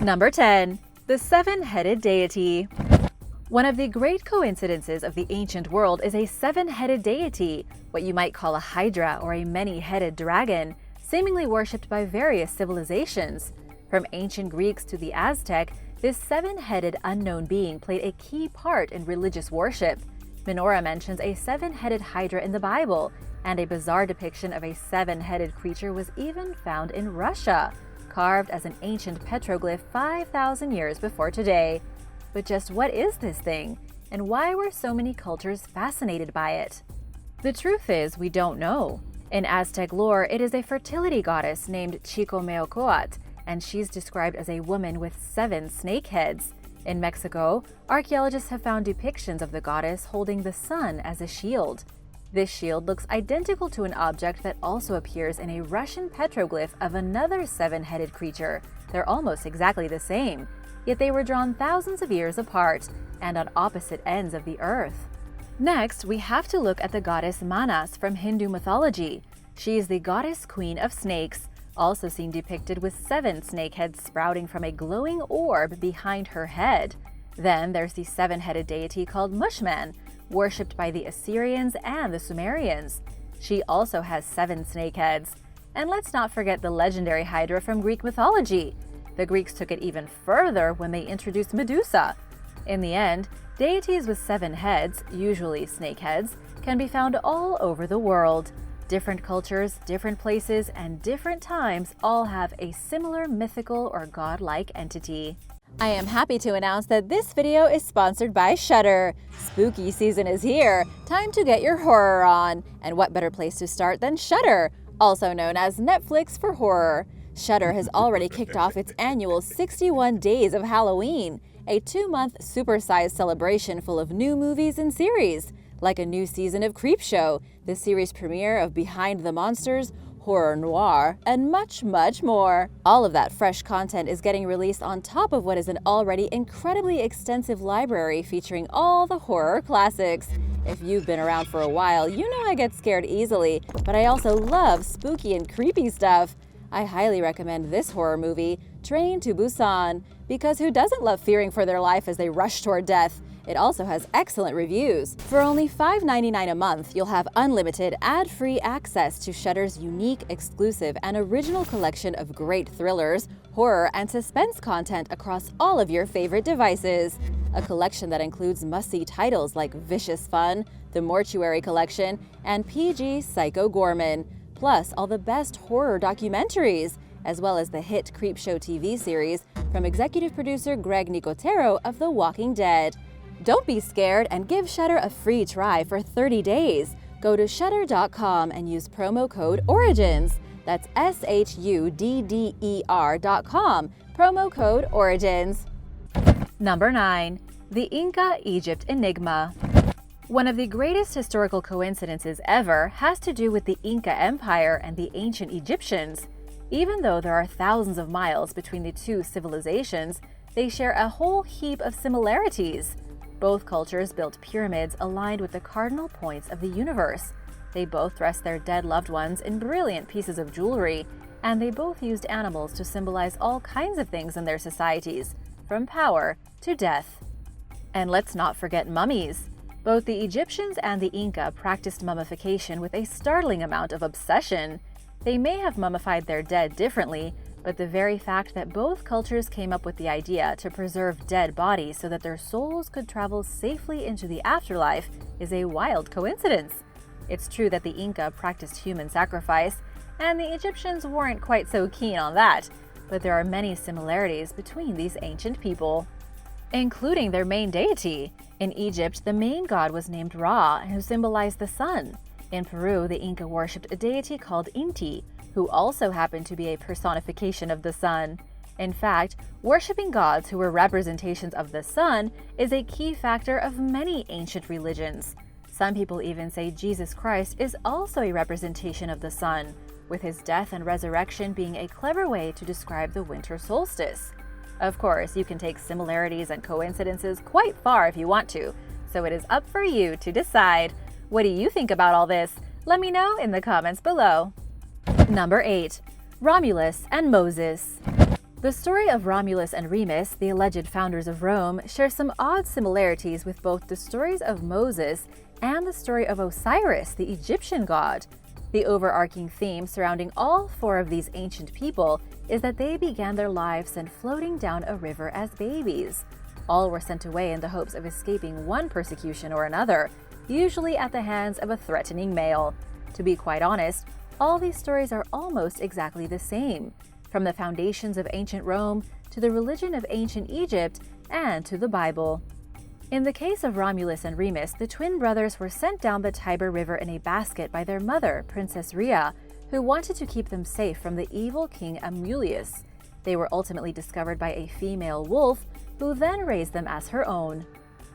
Number 10. The seven-headed deity. One of the great coincidences of the ancient world is a seven-headed deity, what you might call a hydra or a many-headed dragon, seemingly worshipped by various civilizations. From ancient Greeks to the Aztec, this seven-headed unknown being played a key part in religious worship. Menorah mentions a seven-headed hydra in the Bible, and a bizarre depiction of a seven-headed creature was even found in Russia, carved as an ancient petroglyph 5,000 years before today. But just what is this thing, and why were so many cultures fascinated by it? The truth is, we don't know. In Aztec lore, it is a fertility goddess named Chicomeocoatl, and she's described as a woman with 7 snake heads. In Mexico, archaeologists have found depictions of the goddess holding the sun as a shield. This shield looks identical to an object that also appears in a Russian petroglyph of another seven-headed creature. They're almost exactly the same, yet they were drawn thousands of years apart and on opposite ends of the earth. Next, we have to look at the goddess Manas from Hindu mythology. She is the goddess queen of snakes, also seen depicted with 7 snake heads sprouting from a glowing orb behind her head. Then there's the seven-headed deity called Mushman, worshipped by the Assyrians and the Sumerians. She also has 7 snake heads. And let's not forget the legendary Hydra from Greek mythology. The Greeks took it even further when they introduced Medusa. In the end, deities with 7 heads, usually snake heads, can be found all over the world. Different cultures, different places, and different times all have a similar mythical or godlike entity. I am happy to announce that this video is sponsored by Shudder. Spooky season is here. Time to get your horror on. And what better place to start than Shudder, also known as Netflix for horror. Shudder has already kicked off its annual 61 Days of Halloween, a 2-month supersized celebration full of new movies and series, like a new season of Creepshow, the series premiere of Behind the Monsters, horror noir, and much, much more. All of that fresh content is getting released on top of what is an already incredibly extensive library featuring all the horror classics. If you've been around for a while, you know I get scared easily, but I also love spooky and creepy stuff. I highly recommend this horror movie, Train to Busan, because who doesn't love fearing for their life as they rush toward death? It also has excellent reviews. For only $5.99 a month, you'll have unlimited, ad-free access to Shudder's unique, exclusive, and original collection of great thrillers, horror, and suspense content across all of your favorite devices. A collection that includes must-see titles like Vicious Fun, The Mortuary Collection, and PG Psycho Gorman, plus all the best horror documentaries, as well as the hit Creepshow TV series from executive producer Greg Nicotero of The Walking Dead. Don't be scared and give Shudder a free try for 30 days. Go to shudder.com and use promo code ORIGINS. That's SHUDDER.com, promo code ORIGINS. Number 9. The Inca Egypt Enigma. One of the greatest historical coincidences ever has to do with the Inca Empire and the ancient Egyptians. Even though there are thousands of miles between the two civilizations, they share a whole heap of similarities. Both cultures built pyramids aligned with the cardinal points of the universe. They both dressed their dead loved ones in brilliant pieces of jewelry, and they both used animals to symbolize all kinds of things in their societies, from power to death. And let's not forget mummies. Both the Egyptians and the Inca practiced mummification with a startling amount of obsession. They may have mummified their dead differently, but the very fact that both cultures came up with the idea to preserve dead bodies so that their souls could travel safely into the afterlife is a wild coincidence. It's true that the Inca practiced human sacrifice, and the Egyptians weren't quite so keen on that, but there are many similarities between these ancient people, including their main deity. In Egypt, the main god was named Ra, who symbolized the sun. In Peru, the Inca worshipped a deity called Inti, who also happened to be a personification of the sun. In fact, worshipping gods who were representations of the sun is a key factor of many ancient religions. Some people even say Jesus Christ is also a representation of the sun, with his death and resurrection being a clever way to describe the winter solstice. Of course, you can take similarities and coincidences quite far if you want to, so it is up for you to decide. What do you think about all this? Let me know in the comments below. Number 8. Romulus and Moses. The story of Romulus and Remus, the alleged founders of Rome, shares some odd similarities with both the stories of Moses and the story of Osiris, the Egyptian god. The overarching theme surrounding all four of these ancient people is that they began their lives sent floating down a river as babies. All were sent away in the hopes of escaping one persecution or another, usually at the hands of a threatening male. To be quite honest, all these stories are almost exactly the same, from the foundations of ancient Rome to the religion of ancient Egypt and to the Bible. In the case of Romulus and Remus, the twin brothers were sent down the Tiber River in a basket by their mother, Princess Rhea, who wanted to keep them safe from the evil king Amulius. They were ultimately discovered by a female wolf, who then raised them as her own.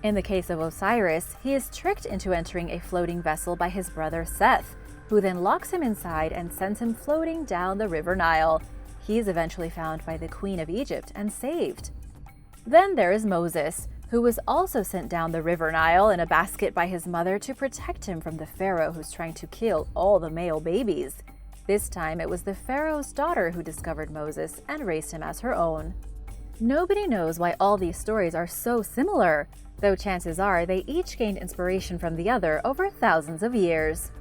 In the case of Osiris, he is tricked into entering a floating vessel by his brother Seth, who then locks him inside and sends him floating down the River Nile. He is eventually found by the Queen of Egypt and saved. Then there is Moses, who was also sent down the River Nile in a basket by his mother to protect him from the pharaoh who's trying to kill all the male babies. This time it was the pharaoh's daughter who discovered Moses and raised him as her own. Nobody knows why all these stories are so similar, though chances are they each gained inspiration from the other over thousands of years.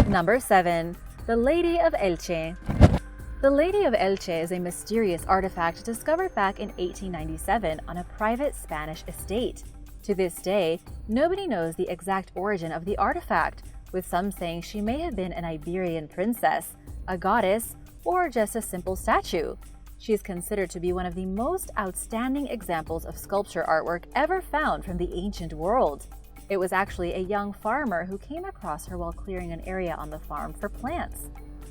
Number 7. The Lady of Elche. The Lady of Elche is a mysterious artifact discovered back in 1897 on a private Spanish estate. To this day, nobody knows the exact origin of the artifact, with some saying she may have been an Iberian princess, a goddess, or just a simple statue. She is considered to be one of the most outstanding examples of sculpture artwork ever found from the ancient world. It was actually a young farmer who came across her while clearing an area on the farm for plants.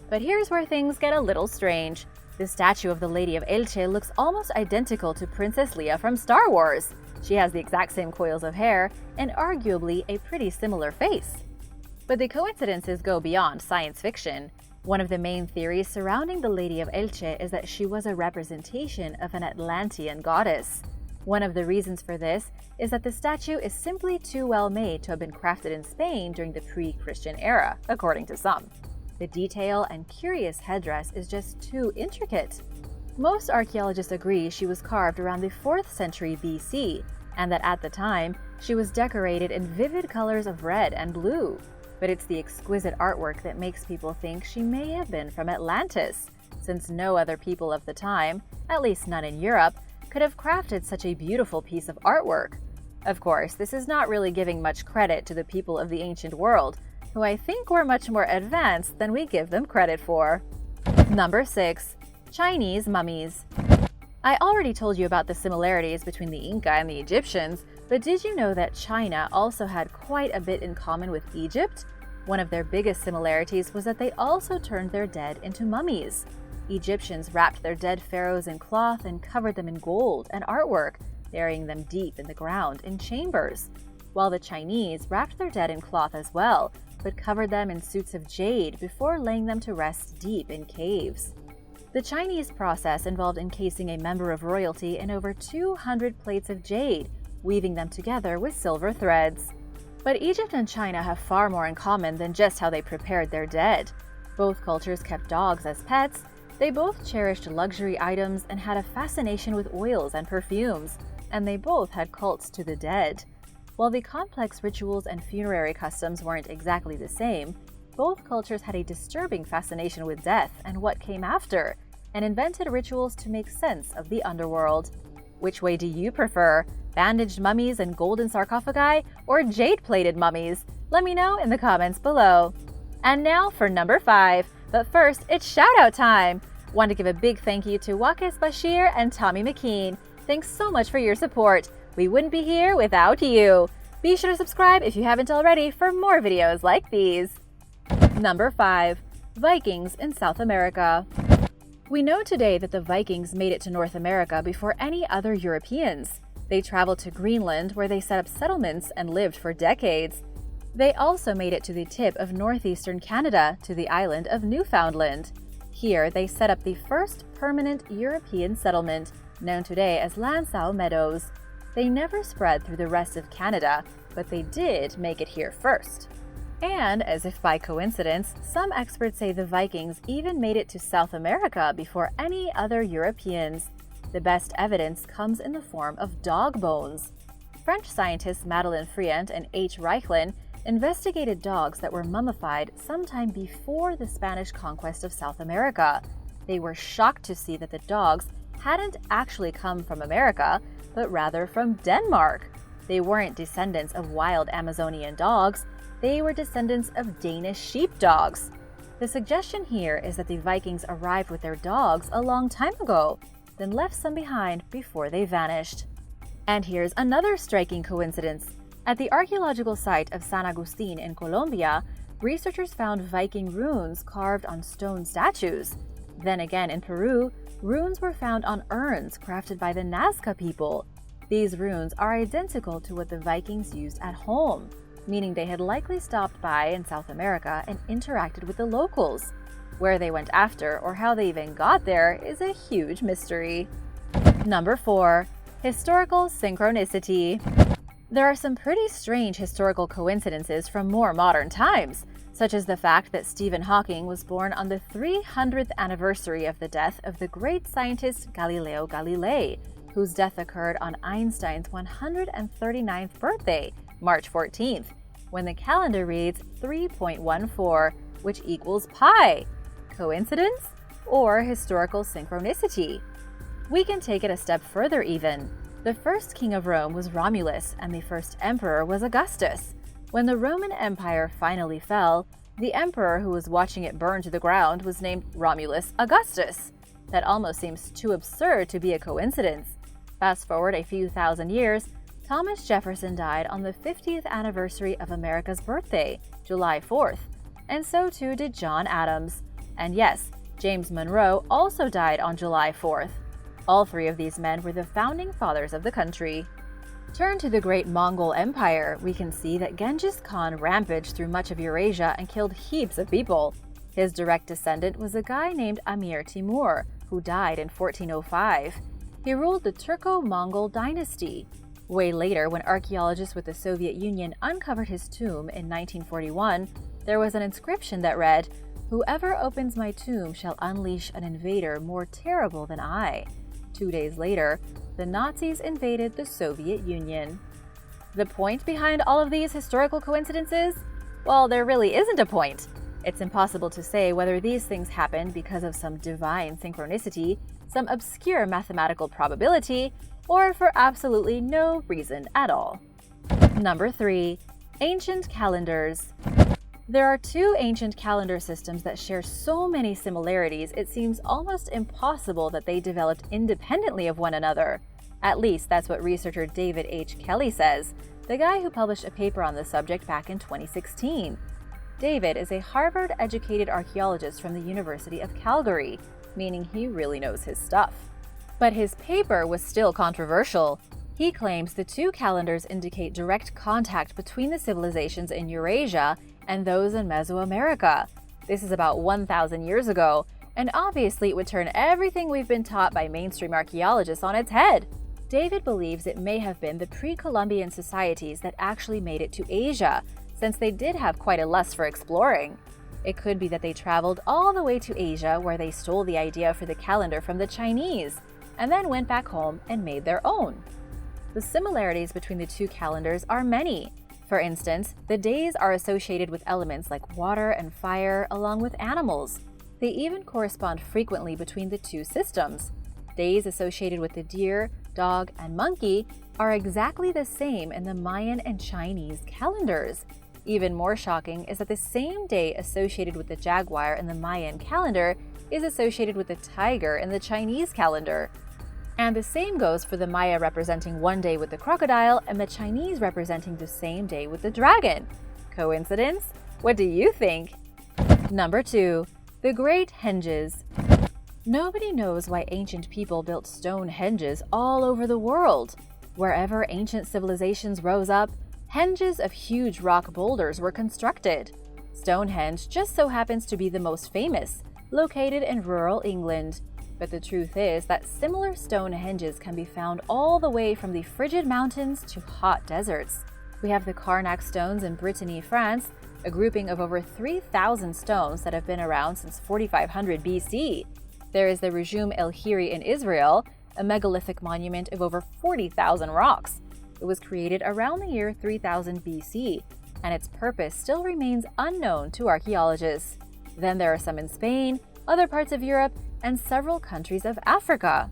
But here's where things get a little strange. The statue of the Lady of Elche looks almost identical to Princess Leia from Star Wars. She has the exact same coils of hair and arguably a pretty similar face. But the coincidences go beyond science fiction. One of the main theories surrounding the Lady of Elche is that she was a representation of an Atlantean goddess. One of the reasons for this is that the statue is simply too well made to have been crafted in Spain during the pre-Christian era, according to some. The detail and curious headdress is just too intricate. Most archaeologists agree she was carved around the 4th century BC, and that at the time, she was decorated in vivid colors of red and blue. But it's the exquisite artwork that makes people think she may have been from Atlantis, since no other people of the time, at least none in Europe, could have crafted such a beautiful piece of artwork. Of course, this is not really giving much credit to the people of the ancient world, who I think were much more advanced than we give them credit for. Number 6. Chinese mummies. I already told you about the similarities between the Inca and the Egyptians, but did you know that China also had quite a bit in common with Egypt? One of their biggest similarities was that they also turned their dead into mummies. Egyptians wrapped their dead pharaohs in cloth and covered them in gold and artwork, burying them deep in the ground in chambers, while the Chinese wrapped their dead in cloth as well, but covered them in suits of jade before laying them to rest deep in caves. The Chinese process involved encasing a member of royalty in over 200 plates of jade, weaving them together with silver threads. But Egypt and China have far more in common than just how they prepared their dead. Both cultures kept dogs as pets, they both cherished luxury items and had a fascination with oils and perfumes, and they both had cults to the dead. While the complex rituals and funerary customs weren't exactly the same, both cultures had a disturbing fascination with death and what came after, and invented rituals to make sense of the underworld. Which way do you prefer? Bandaged mummies and golden sarcophagi, or jade-plated mummies? Let me know in the comments below. And now for number 5, but first, it's shout-out time! Want to give a big thank you to Wakis Bashir and Tommy McKean. Thanks so much for your support. We wouldn't be here without you. Be sure to subscribe if you haven't already for more videos like these. Number 5. Vikings in South America. We know today that the Vikings made it to North America before any other Europeans. They traveled to Greenland, where they set up settlements and lived for decades. They also made it to the tip of northeastern Canada, to the island of Newfoundland. Here, they set up the first permanent European settlement, known today as Lansau Meadows. They never spread through the rest of Canada, but they did make it here first. And, as if by coincidence, some experts say the Vikings even made it to South America before any other Europeans. The best evidence comes in the form of dog bones. French scientists Madeleine Friant and H. Reichlin investigated dogs that were mummified sometime before the Spanish conquest of South America. They were shocked to see that the dogs hadn't actually come from America, but rather from Denmark. They weren't descendants of wild Amazonian dogs, they were descendants of Danish sheepdogs. The suggestion here is that the Vikings arrived with their dogs a long time ago, then left some behind before they vanished. And here's another striking coincidence. At the archaeological site of San Agustin in Colombia, researchers found Viking runes carved on stone statues. Then again in Peru, runes were found on urns crafted by the Nazca people. These runes are identical to what the Vikings used at home, meaning they had likely stopped by in South America and interacted with the locals. Where they went after or how they even got there is a huge mystery. Number 4. Historical synchronicity. There are some pretty strange historical coincidences from more modern times, such as the fact that Stephen Hawking was born on the 300th anniversary of the death of the great scientist Galileo Galilei, whose death occurred on Einstein's 139th birthday, March 14th, when the calendar reads 3.14, which equals pi. Coincidence? Or historical synchronicity? We can take it a step further even. The first king of Rome was Romulus, and the first emperor was Augustus. When the Roman Empire finally fell, the emperor who was watching it burn to the ground was named Romulus Augustus. That almost seems too absurd to be a coincidence. Fast forward a few thousand years, Thomas Jefferson died on the 50th anniversary of America's birthday, July 4th, and so too did John Adams. And yes, James Monroe also died on July 4th. All three of these men were the founding fathers of the country. Turn to the great Mongol Empire, we can see that Genghis Khan rampaged through much of Eurasia and killed heaps of people. His direct descendant was a guy named Amir Timur, who died in 1405. He ruled the Turco-Mongol dynasty. Way later, when archaeologists with the Soviet Union uncovered his tomb in 1941, there was an inscription that read, "Whoever opens my tomb shall unleash an invader more terrible than I." 2 days later, the Nazis invaded the Soviet Union. The point behind all of these historical coincidences? Well, there really isn't a point. It's impossible to say whether these things happened because of some divine synchronicity, some obscure mathematical probability, or for absolutely no reason at all. Number 3. Ancient calendars. There are two ancient calendar systems that share so many similarities it seems almost impossible that they developed independently of one another. At least that's what researcher David H. Kelly says, the guy who published a paper on the subject back in 2016. David is a Harvard-educated archaeologist from the University of Calgary, meaning he really knows his stuff. But his paper was still controversial. He claims the two calendars indicate direct contact between the civilizations in Eurasia and those in Mesoamerica. This is about 1,000 years ago, and obviously it would turn everything we've been taught by mainstream archaeologists on its head. David believes it may have been the pre-Columbian societies that actually made it to Asia, since they did have quite a lust for exploring. It could be that they traveled all the way to Asia, where they stole the idea for the calendar from the Chinese, and then went back home and made their own. The similarities between the two calendars are many. For instance, the days are associated with elements like water and fire, along with animals. They even correspond frequently between the two systems. Days associated with the deer, dog, and monkey are exactly the same in the Mayan and Chinese calendars. Even more shocking is that the same day associated with the jaguar in the Mayan calendar is associated with the tiger in the Chinese calendar. And the same goes for the Maya representing one day with the crocodile and the Chinese representing the same day with the dragon. Coincidence? What do you think? Number 2. The Great Henges. Nobody knows why ancient people built stone henges all over the world. Wherever ancient civilizations rose up, henges of huge rock boulders were constructed. Stonehenge just so happens to be the most famous, located in rural England. But the truth is that similar stone henges can be found all the way from the frigid mountains to hot deserts. We have the Carnac stones in Brittany, France, a grouping of over 3,000 stones that have been around since 4500 BC. There is the Rujum el Hiri in Israel, a megalithic monument of over 40,000 rocks. It was created around the year 3000 BC, and its purpose still remains unknown to archaeologists. Then there are some in Spain, other parts of Europe, and several countries of Africa.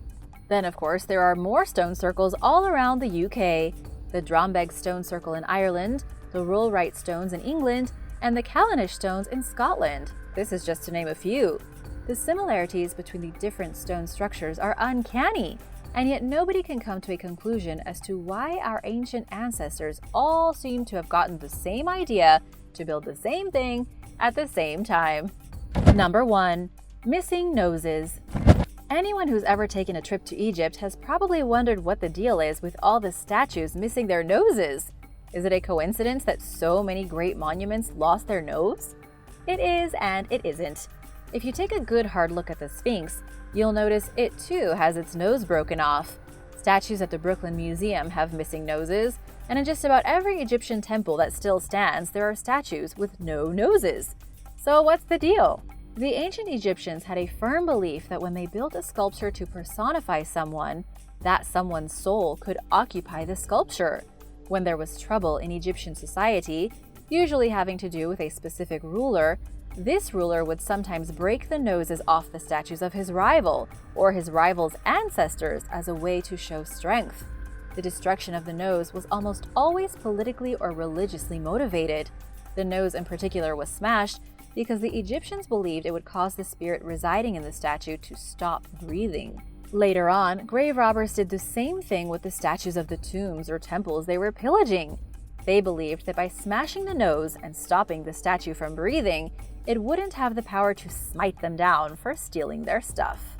Then, of course, there are more stone circles all around the UK, the Drombeg stone circle in Ireland, the Rollright stones in England, and the Callanish stones in Scotland. This is just to name a few. The similarities between the different stone structures are uncanny, and yet nobody can come to a conclusion as to why our ancient ancestors all seem to have gotten the same idea to build the same thing at the same time. Number 1. Missing noses. Anyone who's ever taken a trip to Egypt has probably wondered what the deal is with all the statues missing their noses. Is it a coincidence that so many great monuments lost their nose? It is and it isn't. If you take a good hard look at the Sphinx, you'll notice it too has its nose broken off. Statues at the Brooklyn Museum have missing noses, and in just about every Egyptian temple that still stands, there are statues with no noses. So what's the deal? The ancient Egyptians had a firm belief that when they built a sculpture to personify someone, that someone's soul could occupy the sculpture. When there was trouble in Egyptian society, usually having to do with a specific ruler, this ruler would sometimes break the noses off the statues of his rival or his rival's ancestors as a way to show strength. The destruction of the nose was almost always politically or religiously motivated. The nose in particular was smashed because the Egyptians believed it would cause the spirit residing in the statue to stop breathing. Later on, grave robbers did the same thing with the statues of the tombs or temples they were pillaging. They believed that by smashing the nose and stopping the statue from breathing, it wouldn't have the power to smite them down for stealing their stuff.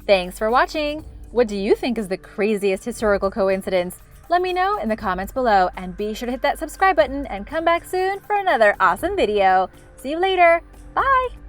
Thanks for watching! What do you think is the craziest historical coincidence? Let me know in the comments below, and be sure to hit that subscribe button and come back soon for another awesome video. See you later! Bye!